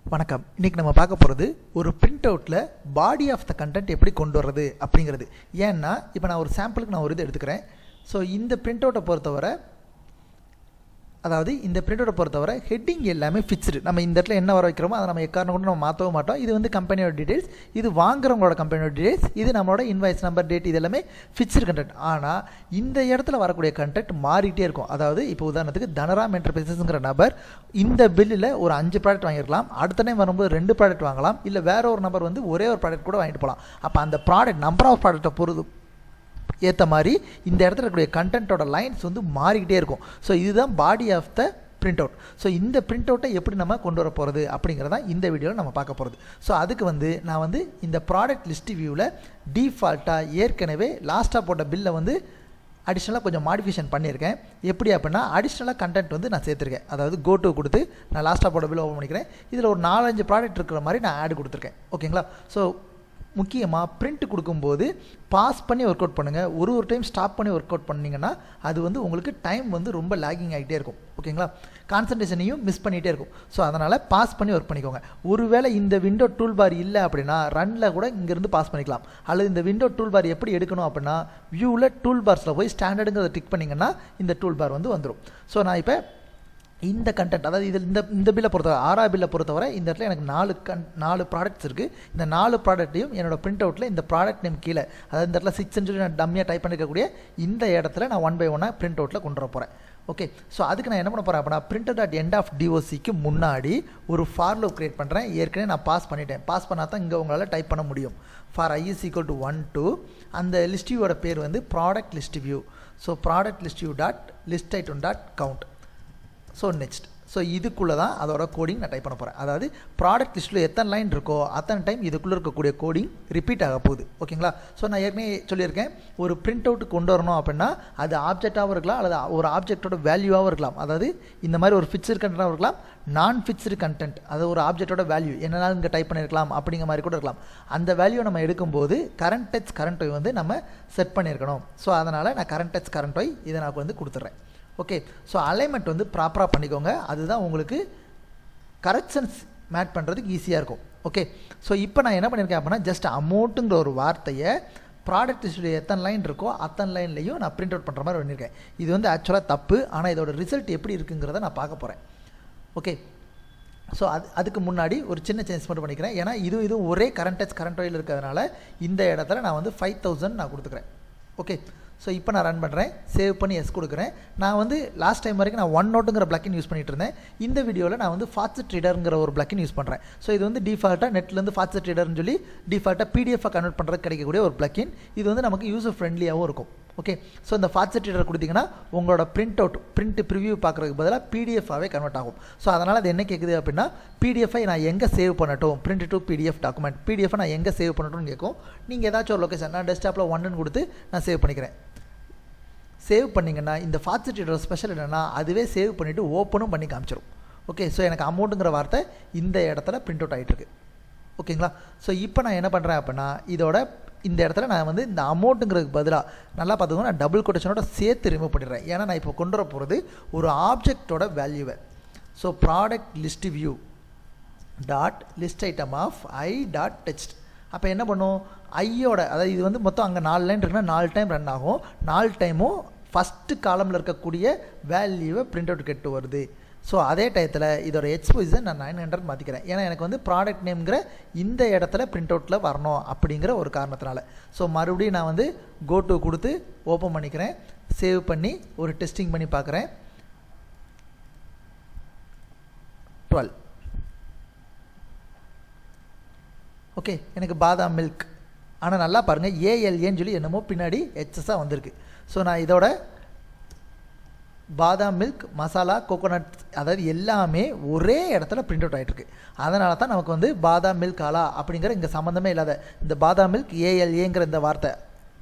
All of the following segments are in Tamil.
வணக்கம். இன்றைக்கி நம்ம பார்க்க போகிறது ஒரு பிரிண்ட் அவுட்டில் பாடி ஆஃப் த கண்டென்ட் எப்படி கொண்டு வர்றது அப்படிங்கிறது. ஏன்னா இப்போ நான் ஒரு சாம்பிளுக்கு நான் ஒரு இது எடுத்துக்கிறேன். ஸோ இந்த பிரிண்ட் அவுட்டை பொறுத்தவரை ஹெட்டிங் எல்லாமே ஃபிக்ஸ்டு. நம்ம இந்த இடத்துல என்ன வர வைக்கிறோமோ அதை நம்ம எக்காரணம் கூட நம்ம மாற்றவும் மாட்டோம். இது வந்து கம்பெனியோட டீடைல்ஸ், இது வாங்குறவங்களோட கம்பெனியோட டீடைல்ஸ், இது நம்மளோட இன்வாய்ஸ் நம்பர், டேட், இது எல்லாமே ஃபிக்ஸ்டு கண்டென்ட். ஆனால் இந்த இடத்துல வரக்கூடிய கண்டென்ட் மாறிட்டே இருக்கும். அதாவது இப்போ உதாரணத்துக்கு தனராம் என்டர்பிரைசஸ்ங்கிற நபர் இந்த பில்லில் ஒரு 5 ப்ராடக்ட் வாங்கியிருக்கலாம், அடுத்த டைம் வரும்போது 2 ப்ராடக்ட் வாங்கலாம், இல்லை வேற ஒரு நபர் வந்து ஒரே ஒரு ப்ராடக்ட் கூட வாங்கிட்டு போகலாம். அப்போ அந்த ப்ராடக்ட் நம்பர் ஆஃப் ப்ராடக்ட்டை பொறுத்து ஏற்ற மாதிரி இந்த இடத்துல இருக்கக்கூடிய கண்டென்ட்டோட லைன்ஸ் வந்து மாறிக்கிட்டே இருக்கும். ஸோ இதுதான் body of the print out. So இந்த பிரிண்ட் அவுட்டை எப்படி நம்ம கொண்டு வர போகிறது அப்படிங்கிறதான் இந்த வீடியோவில் நம்ம பார்க்க போகிறது. ஸோ அதுக்கு வந்து நான் வந்து இந்த ப்ராடக்ட் லிஸ்ட் வியூவில் டீஃபால்ட்டாக ஏற்கனவே லாஸ்ட்டாக போட்ட பில்லை வந்து அடிஷ்னலாக கொஞ்சம் மாடிஃபிகேஷன் பண்ணியிருக்கேன். எப்படி அப்படின்னா அடிஷ்னலாக கண்டென்ட் வந்து நான் சேர்த்துருக்கேன். அதாவது கோட்டு கொடுத்து நான் லாஸ்ட்டாக போட்ட பில் ஓப்பன் பண்ணிக்கிறேன். இதில் ஒரு 4-5 ப்ராடக்ட் இருக்கிற மாதிரி நான் ஆட் கொடுத்துருக்கேன். ஓகேங்களா? ஸோ முக்கியமாக பிரிண்ட் கொடுக்கும்போது பாஸ் பண்ணி ஒர்க் அவுட் பண்ணுங்கள். ஒரு டைம் ஸ்டாப் பண்ணி ஒர்க் அவுட் பண்ணிங்கன்னா அது வந்து உங்களுக்கு டைம் வந்து ரொம்ப லேகிங் ஆகிட்டே இருக்கும். ஓகேங்களா? கான்சன்ட்ரேஷனையும் மிஸ் பண்ணிகிட்டே இருக்கும். ஸோ அதனால் பாஸ் பண்ணி ஒர்க் பண்ணிக்கோங்க. ஒருவேளை இந்த விண்டோ டூல் பார் இல்லை அப்படின்னா ரன்னில் கூட இங்கேருந்து பாஸ் பண்ணிக்கலாம். அல்லது இந்த விண்டோ டூல் பார் எப்படி எடுக்கணும் அப்படின்னா வியூவில் டூல் பார்ஸில் போய் ஸ்டாண்டர்டுங்கிறத டிக் பண்ணிங்கன்னா இந்த டூல் பார் வந்து வந்துடும். ஸோ நான் இப்போ இந்த கண்டென்ட், அதாவது இதில் இந்த பில்லை பொறுத்தவரை 6 பில்லை பொறுத்தவரை இந்த இடத்துல எனக்கு 4 ப்ராடக்ட்ஸ் இருக்குது. இந்த 4 ப்ராடக்ட்டையும் என்னோட பிரிண்ட் அவுட்டில் இந்த ப்ராடக்ட் நேம் கீழே, அதாவது இந்த இடத்துல 6 சொல்லி நான் டம்மியாக டைப் பண்ணிக்கக்கூடிய இந்த இடத்துல நான் 1 by 1 பிரிண்ட் அவுட்டில் கொண்டு வர போகிறேன். ஓகே. ஸோ அதுக்கு நான் என்ன பண்ண போகிறேன் அப்படின்னா printer.end_of_doc முன்னாடி ஒரு ஃபார் லூப் கிரியேட் பண்ணுறேன். ஏற்கனவே நான் பாஸ் பண்ணிட்டேன். பாஸ் பண்ணால் தான் இங்கே உங்களால் டைப் பண்ண முடியும். For i is equal to 1 to அந்த லிஸ்ட் வியூவோட பேர் வந்து product list view. So product list view dot list item dot count. So next. So இதுக்குள்ளே தான் அதோட கோடிங் நான் டைப் பண்ண போகிறேன். அதாவது ப்ராடக்ட் லிஸ்ட்டில் எத்தனை லைன் இருக்கோ அத்தனை டைம் இதுக்குள்ளே இருக்கக்கூடிய கோடிங் ரிப்பீட் ஆக போகுது. ஓகேங்களா? ஸோ நான் ஏற்கனவே சொல்லியிருக்கேன், ஒரு பிரிண்ட் அவுட் கொண்டு வரணும் அப்படின்னா அது ஆப்ஜெக்டாகவும் இருக்கலாம், அல்லது ஒரு ஆப்ஜெக்டோட வேல்யூவாகவும் இருக்கலாம். அதாவது இந்த மாதிரி ஒரு ஃபிக்ஸ்டு கண்டென்ட்டாகவும் இருக்கலாம், நான் ஃபிக்ஸ்டு கண்டென்ட், அது ஒரு ஆப்ஜெக்டோட வேல்யூ என்னென்னாலும் இங்கே டைப் பண்ணியிருக்கலாம் அப்படிங்கிற மாதிரி கூட இருக்கலாம். அந்த வேல்யூ நம்ம எடுக்கும்போது கரண்ட் டச் கரண்ட் ஒய் வந்து நம்ம செட் பண்ணியிருக்கணும். ஸோ அதனால் நான் கரண்ட் டச் கரண்ட் ஒய் இதை நான் வந்து கொடுத்துட்றேன். ஓகே. ஸோ அலைன்மெண்ட் வந்து ப்ராப்பராக பண்ணிக்கோங்க. அதுதான் உங்களுக்கு கரெக்ஷன்ஸ் மேட் பண்ணுறதுக்கு ஈஸியாக இருக்கும். ஓகே. ஸோ இப்போ நான் என்ன பண்ணியிருக்கேன் அப்படின்னா ஜஸ்ட் அமௌண்ட்டுங்கிற ஒரு வார்த்தையை ப்ராடக்ட் லிஸ்ட்டில் எத்தனை லைன் இருக்கோ அத்தனை லைன்லையும் நான் பிரிண்ட் அவுட் பண்ணுற மாதிரி பண்ணியிருக்கேன். இது வந்து ஆக்சுவலாக தப்பு, ஆனால் இதோட ரிசல்ட் எப்படி இருக்குங்கிறத நான் பார்க்க போகிறேன். ஓகே. ஸோ அதுக்கு முன்னாடி ஒரு சின்ன சேஞ்ச் மட்டும் பண்ணிக்கிறேன். ஏன்னா இதுவும் ஒரே கரண்ட் டச் கரண்ட் ஒயில் இருக்கிறதுனால இந்த இடத்துல நான் வந்து 5000 நான் கொடுத்துக்கிறேன். ஓகே. ஸோ இப்போ நான் ரன் பண்ணுறேன், சேவ் பண்ணி எஸ் கொடுக்குறேன். நான் வந்து லாஸ்ட் டைம் வரைக்கும் நான் OneNoteங்கிற பிளக்கின் யூஸ் பண்ணிட்டு இருந்தேன். இந்த வீடியோவில் நான் வந்து ஃபாஸ்ட் ரீடருங்கிற ஒரு பிளக்கின் யூஸ் பண்ணுறேன். ஸோ இது வந்து டிஃபால்ட்டாக நெட்லேருந்து ஃபாஸ்ட் ரீடர்னு சொல்லி டிஃபால்ட்டாக பிடிஎஃபாக கன்வெர்ட் பண்ணுறது கிடைக்கக்கூடிய ஒரு பிளக்கின். இது வந்து நமக்கு யூசர் ஃப்ரெண்ட்லியாகவும் இருக்கும். ஓகே. ஸோ இந்த ஃபாஸ்ட் ரீடர் கொடுத்தீங்கன்னா உங்களோட பிரிண்ட் அவுட் பிரிண்ட் ப்ரிவியூ பார்க்குறதுக்கு பதிலாக பிடிஎஃபாகவே கன்வெர்ட் ஆகும். ஸோ அதனால் அது என்ன கேட்குது அப்படின்னா பிடிஎஃபை நான் எங்கே சேவ் பண்ணட்டும், பிரிண்ட் டு பிடிஎஃப் டாக்குமெண்ட், பிடிஎஃபை நான் எங்கே சேவ் பண்ணட்டும்னு கேட்கும். நீங்கள் ஏதாச்சும் ஒரு லொக்கேஷன், நான் டெஸ்க்டாப்பில் 1ன்னு கொடுத்து நான் சேவ் பண்ணிக்கிறேன். சேவ் பண்ணிங்கன்னா இந்த ஃபாஸ்ட் ரீடரோட ஸ்பெஷல் என்னென்னா அதுவே சேவ் பண்ணிவிட்டு ஓப்பனும் பண்ணி காமிச்சிடும். ஓகே. ஸோ எனக்கு அமௌண்ட்டுங்கிற வார்த்தை இந்த இடத்துல பிரிண்ட் அவுட் ஆகிட்டுருக்கு. ஓகேங்களா? ஸோ இப்போ நான் என்ன பண்ணுறேன் அப்படின்னா இதோட இந்த இடத்துல நான் வந்து இந்த அமௌண்ட்டுங்கிறதுக்கு பதிலாக நல்லா பார்த்துக்கோங்க, நான் டபுள் கொட்டேஷனோட சேர்த்து ரிமூவ் பண்ணிடுறேன். ஏன்னா நான் இப்போ கொண்டு வர போகிறது ஒரு ஆப்ஜெக்டோட வேல்யூவை. So product list view dot list item of I dot text. அப்போ என்ன பண்ணும், ஐயோட, அதாவது இது வந்து மொத்தம் அங்கே 4 லைன் இருக்குன்னா 4 டைம் ரன் ஆகும். 4 டைமும் ஃபஸ்ட்டு காலமில் இருக்கக்கூடிய வேல்யூவை பிரிண்ட் அவுட் கெட்டு வருது. ஸோ அதே டயத்தில் இதோட ஹெச் பொசிஷன் நான் 900 மாற்றிக்கிறேன். ஏன்னா எனக்கு வந்து ப்ராடக்ட் நேம்ங்கிற இந்த இடத்துல பிரிண்ட் அவுட்டில் வரணும் அப்படிங்கிற ஒரு காரணத்தினால. ஸோ மறுபடியும் நான் வந்து கோ டு கொடுத்து ஓப்பன் பண்ணிக்கிறேன், சேவ் பண்ணி ஒரு டெஸ்டிங் பண்ணி பார்க்குறேன். 12. ஓகே. எனக்கு பாதாம் மில்க், ஆனால் நல்லா பாருங்கள் ஏஎல்ஏன்னு சொல்லி என்னமோ பின்னாடி ஹெச்எஸ்ஸாக வந்திருக்கு. ஸோ நான் இதோட பாதாம் மில்க் மசாலா கோகோனட் அதாவது எல்லாமே ஒரே இடத்துல பிரிண்ட் அவுட் ஆகிட்டுருக்கு. அதனால தான் நமக்கு வந்து பாதாம் மில்க் ஆலா அப்படிங்கிற இங்கே சம்மந்தமே இல்லாத இந்த பாதாம் மில்க் ஏஎல்ஏங்கிற இந்த வார்த்தை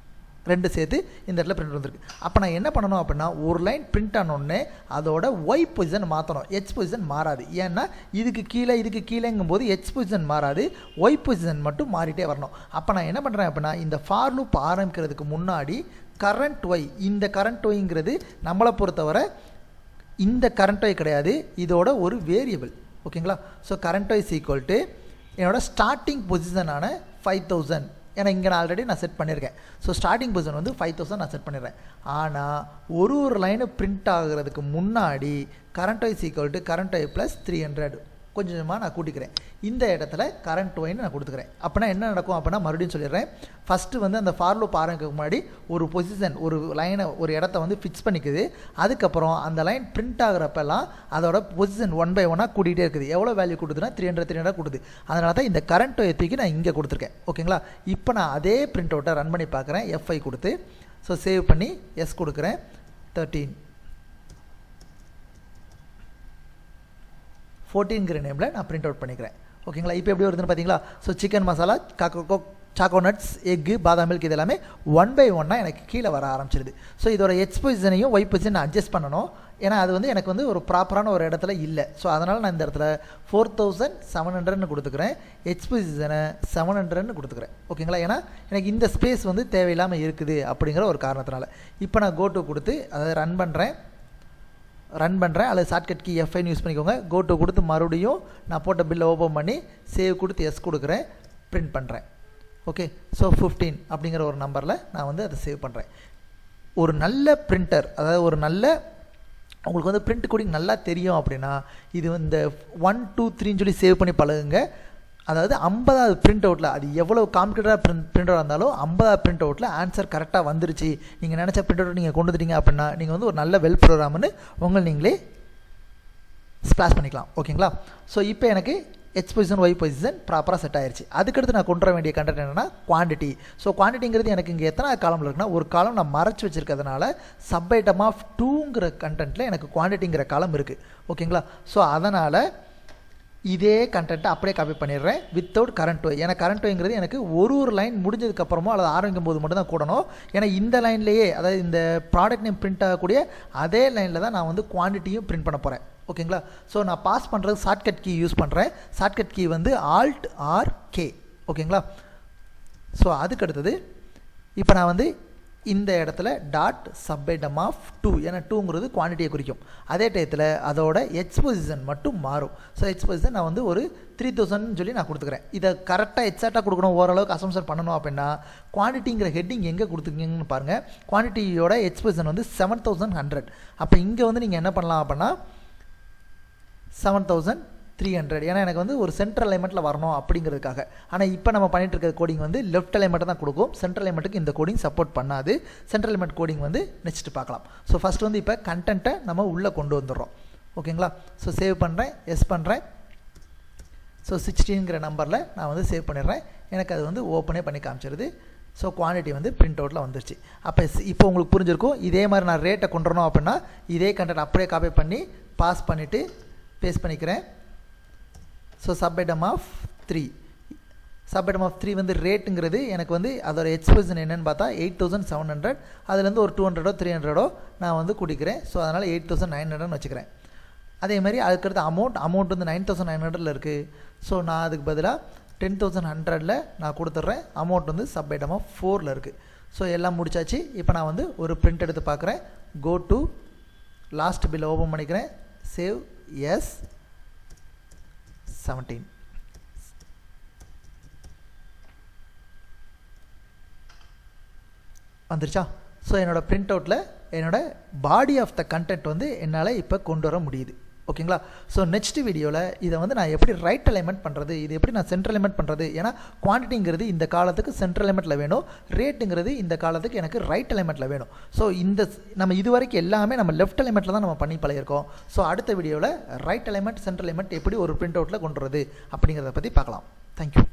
2 சேர்த்து இந்த இடத்துல பிரிண்ட் வந்துருக்கு. அப்போ நான் என்ன பண்ணணும் அப்படின்னா ஒரு லைன் பிரிண்ட் ஆனோடனே அதோட ஒய் பொசிஷன் மாற்றணும், ஹெச் பொசிஷன் மாறாது. ஏன்னா இதுக்கு கீழேங்கும் போது ஹெச் பொசிஷன் மாறாது, ஒய் பொசிஷன் மட்டும் மாறிட்டே வரணும். அப்போ நான் என்ன பண்ணுறேன் அப்படின்னா இந்த ஃபார் லூப் ஆரம்பிக்கிறதுக்கு முன்னாடி கரண்ட் ஒய், இந்த கரண்ட் ஒய்ங்கிறது நம்மளை பொறுத்தவரை இந்த கரண்ட் ஒய் கிடையாது, இதோட ஒரு வேரியபிள். ஓகேங்களா. So current Y's equal to என்னோடய ஸ்டார்டிங் பொசிஷனான 5000. ஏன்னா இங்கே நான் ஆல்ரெடி நான் செட் பண்ணியிருக்கேன். ஸோ ஸ்டார்டிங் பொசிஷன் வந்து 5000 நான் செட் பண்ணிடுறேன். ஆனால் ஒரு லைனு பிரிண்ட் ஆகுறதுக்கு முன்னாடி current Y's equal to current Y plus 300 கொஞ்சமாக நான் கூட்டிக்கிறேன். இந்த இடத்துல கரண்ட் ஒய்னு நான் கொடுத்துக்கிறேன். அப்படின்னா என்ன நடக்கும் அப்படின்னா மறுபடியும் சொல்லிடுறேன். ஃபஸ்ட்டு வந்து அந்த ஃபார் லூப் ஆரம்பிக்க முன்னாடி ஒரு பொசிஷன் ஒரு லைனை ஒரு இடத்த வந்து ஃபிக்ஸ் பண்ணிக்குது. அதுக்கப்புறம் அந்த லைன் பிரிண்ட் ஆகிறப்பெல்லாம் அதோட பொசிஷன் 1 by 1 கூட்டிகிட்டே இருக்குது. எவ்வளோ வேல்யூ கொடுத்துன்னா 300 கொடுது. அதனால தான் இந்த கரண்ட் ஒய் தூக்கி நான் இங்கே கொடுத்துருக்கேன். ஓகேங்களா. இப்போ நான் அதே பிரிண்ட் அவுட்டை ரன் பண்ணி பார்க்குறேன். எஃப்ஐ கொடுத்து ஸோ சேவ் பண்ணி எஸ் கொடுக்குறேன். 13 14ங்கிற நேமில் நான் பிரிண்ட் அவுட் பண்ணிக்கிறேன். ஓகேங்களா. இப்போ எப்படி வருதுன்னு பார்த்தீங்களா. So chicken masala choco nuts எக்கு பாதாம் மில்க் இது எல்லாமே 1 by 1 எனக்கு கீழே வர ஆரம்பிச்சிருது. ஸோ இதோட எக்ஸ் பொசிஷனையும் ஒய் பொசிஷன் நான் அட்ஜஸ்ட் பண்ணணும். ஏன்னா அது வந்து எனக்கு வந்து ஒரு ப்ராப்பரான ஒரு இடத்துல இல்லை. ஸோ அதனால் நான் இந்த இடத்துல 4700 கொடுத்துக்கிறேன். எக்ஸ் பொசிஷனை 700 கொடுத்துக்கிறேன். ஓகேங்களா. ஏன்னா எனக்கு இந்த ஸ்பேஸ் வந்து தேவையில்லாமல் இருக்குது அப்படிங்கிற ஒரு காரணத்தினால. இப்போ நான் கோட்டு கொடுத்து அதை ரன் பண்ணுறேன் அல்லது ஷார்ட்கட் கீ எஃப்ஐன்னு யூஸ் பண்ணிக்கோங்க. கோட்டு கொடுத்து மறுபடியும் நான் போட்ட பில்லை ஓப்பன் பண்ணி சேவ் கொடுத்து எஸ் கொடுக்குறேன். பிரிண்ட் பண்ணுறேன். ஓகே. ஸோ 15 அப்படிங்கிற ஒரு நம்பரில் நான் வந்து அதை சேவ் பண்ணுறேன். ஒரு நல்ல பிரிண்டர், அதாவது ஒரு நல்ல உங்களுக்கு வந்து பிரிண்ட் கோடிங் நல்லா தெரியும் அப்படின்னா இது இந்த 1 2 3ன்னு சொல்லி சேவ் பண்ணி பழகுங்க. அதாவது 50வது பிரிண்ட் அவுட்டில் அது எவ்வளோ காம்ப்ளிகேட்டடாக பிரிண்ட் அவுட் இருந்தாலும் 50வது பிரிண்ட் அவுட்டில் ஆன்சர் கரெக்டாக வந்துருச்சு, நீங்கள் நினச்ச பிரிண்ட் அவுட் நீங்கள் கொண்டு வந்துட்டீங்க அப்படின்னா நீங்கள் வந்து ஒரு நல்ல வெல் ப்ரோக்ராம்னு நீங்களே ஸ்ப்ளாஷ் பண்ணிக்கலாம். ஓகேங்களா. ஸோ இப்போ எனக்கு எக்ஸ் பொசிஷன் ஒய் பொசிஷன் ப்ராப்பராக செட் ஆயிடுச்சு. அதுக்கடுத்து நான் கொண்டு வர வேண்டிய கண்டென்ட் என்னென்னா குவான்டிட்டி. ஸோ குவான்டிட்டிங்கிறது எனக்கு இங்கே எத்தனை காலமில் இருக்குன்னா ஒரு காலம் நான் மறைச்சி வச்சுருக்கிறதுனால சப் ஐட்டம் ஆஃப் 2ங்கிற கண்டென்ட்டில் எனக்கு குவான்டிட்டிங்கிற காலம் இருக்குது. ஓகேங்களா. ஸோ அதனால் இதே கண்டென்ட்டை அப்படியே காப்பி பண்ணிடுறேன் வித்தவுட் கரண்ட் ஒய். ஏன்னா கரண்ட் ஒய்ங்கிறது எனக்கு ஒரு லைன் முடிஞ்சதுக்கப்புறமோ அல்லது ஆரம்பிக்கும் போது மட்டும் தான் கூடணும். ஏன்னா இந்த லைன்லேயே அதாவது இந்த ப்ராடக்ட் நேம் பிரிண்ட் ஆகக்கூடிய அதே லைனில் தான் நான் வந்து குவான்டிட்டியும் பிரிண்ட் பண்ண போகிறேன். ஓகேங்களா. ஸோ நான் பாஸ் பண்ணுறது ஷார்ட்கட் கீ யூஸ் பண்ணுறேன். ஷார்ட்கட் கீ வந்து Alt R K. ஓகேங்களா. ஸோ அதுக்கு அடுத்தது இப்போ நான் வந்து இந்த இடத்துல டாட் சப்ஐட்டம் ஆஃப் 2, ஏன்னா 2ங்கிறது குவான்டிட்டியை குறிக்கும். அதே டயத்தில் அதோட எக்ஸ் பொசிஷன் மட்டும் மாறும். ஸோ எக்ஸ் பொசிஷன் நான் வந்து ஒரு 3000 சொல்லி நான் கொடுத்துக்கிறேன். இதை கரெக்டாக எக்ஸாக்டாக கொடுக்கணும், ஓரளவுக்கு அசம்ஷன் பண்ணணும் அப்படின்னா குவான்டிட்டிங்கிற ஹெட்டிங் எங்கே கொடுத்துருக்கீங்கன்னு பாருங்கள். குவான்டிட்டியோட எக்ஸ் பொசிஷன் வந்து 7100. அப்போ இங்கே வந்து நீங்கள் என்ன பண்ணலாம் அப்படின்னா 7300. ஏன்னா எனக்கு வந்து ஒரு சென்ட்ரல் அலைன்மெண்ட்டில் வரணும் அப்படிங்கிறதுக்காக. ஆனால் இப்போ நம்ம பண்ணிட்டு இருக்கிற கோடிங் வந்து லெஃப்ட் அலைன்மெண்ட்டை தான் கொடுக்கும். சென்ட்ரல் அலைன்மெண்ட்டுக்கு இந்த கோடிங் சப்போர்ட் பண்ணாது. சென்ட்ரல் அலைன்மெண்ட் கோடிங் வந்து நெக்ஸ்ட் பார்க்கலாம். ஸோ ஃபஸ்ட் வந்து இப்போ கண்டென்ட்டை நம்ம உள்ளே கொண்டு வந்துடுறோம். ஓகேங்களா. ஸோ சேவ் பண்ணுறேன், எஸ் பண்ணுறேன். ஸோ 16ங்கிற நம்பரில் நான் வந்து சேவ் பண்ணிடுறேன். எனக்கு அது வந்து ஓப்பனே பண்ணி காமிச்சிருது. ஸோ குவான்டிட்டி வந்து பிரிண்ட் அவுட்டில் வந்துருச்சு. அப்போ இப்போ உங்களுக்கு புரிஞ்சிருக்கும். இதே மாதிரி நான் ரேட்டை கொண்டு வரணும் அப்படின்னா இதே கண்டென்ட் அப்படியே காப்பி பண்ணி பாஸ் பண்ணிவிட்டு பேஸ்ட் பண்ணிக்கிறேன். So sub item of 3. Sub item of 3 வந்து ரேட்டுங்கிறது எனக்கு வந்து அதோட எக்ஸ்பென்ஷன் என்னென்னு பார்த்தா 8700. அதுலேருந்து ஒரு 200 300 நான் வந்து கூட்டிக்கிறேன். ஸோ அதனால் 8900 வச்சுக்கிறேன். அதே மாதிரி அதுக்கடுத்து அமௌண்ட் வந்து 9900 இருக்குது. ஸோ நான் அதுக்கு பதிலாக 10100 நான் கொடுத்துட்றேன். அமௌண்ட் வந்து சப்ஐட்டம் ஆஃப் 4 இருக்குது. ஸோ எல்லாம் முடிச்சாச்சு. இப்போ நான் வந்து ஒரு பிரிண்ட் எடுத்து பார்க்குறேன். கோ டு லாஸ்ட் பில்லை ஓப்பன் பண்ணிக்கிறேன். சேவ் எஸ் 17 வந்துருச்சா. ஸோ என்னோடய பிரிண்ட் அவுட்டில் என்னோடய பாடி ஆஃப் த கண்டென்ட் வந்து என்னால் இப்போ கொண்டு வர முடியுது. ஓகேங்களா. ஸோ நெக்ஸ்ட் வீடியோவில் இதை வந்து நான் எப்படி ரைட் அலைன்மெண்ட் பண்ணுறது, இது எப்படி நான் சென்ட்ரல் அலைன்மெண்ட் பண்ணுறது. ஏன்னா குவான்டிட்டிங்கிறது இந்த காலத்துக்கு சென்ட்ரல் அலைன்மெண்ட்டில் வேணும், ரேட்டுங்கிறது இந்த காலத்துக்கு எனக்கு ரைட் அலைன்மெண்ட்டில் வேணும். ஸோ இந்த நம்ம இது வரைக்கும் எல்லாமே நம்ம லெஃப்ட் அலைன்மெண்ட்டில் தான் நம்ம பண்ணி பழகிருக்கோம். ஸோ அடுத்த வீடியோவில் ரைட் அலைன்மெண்ட் சென்ட்ரல் அலைன்மெண்ட் எப்படி ஒரு பிரிண்ட் அவுட்டில் கொண்டு வரது அப்படிங்கிறத பற்றி பார்க்கலாம். தேங்க்யூ.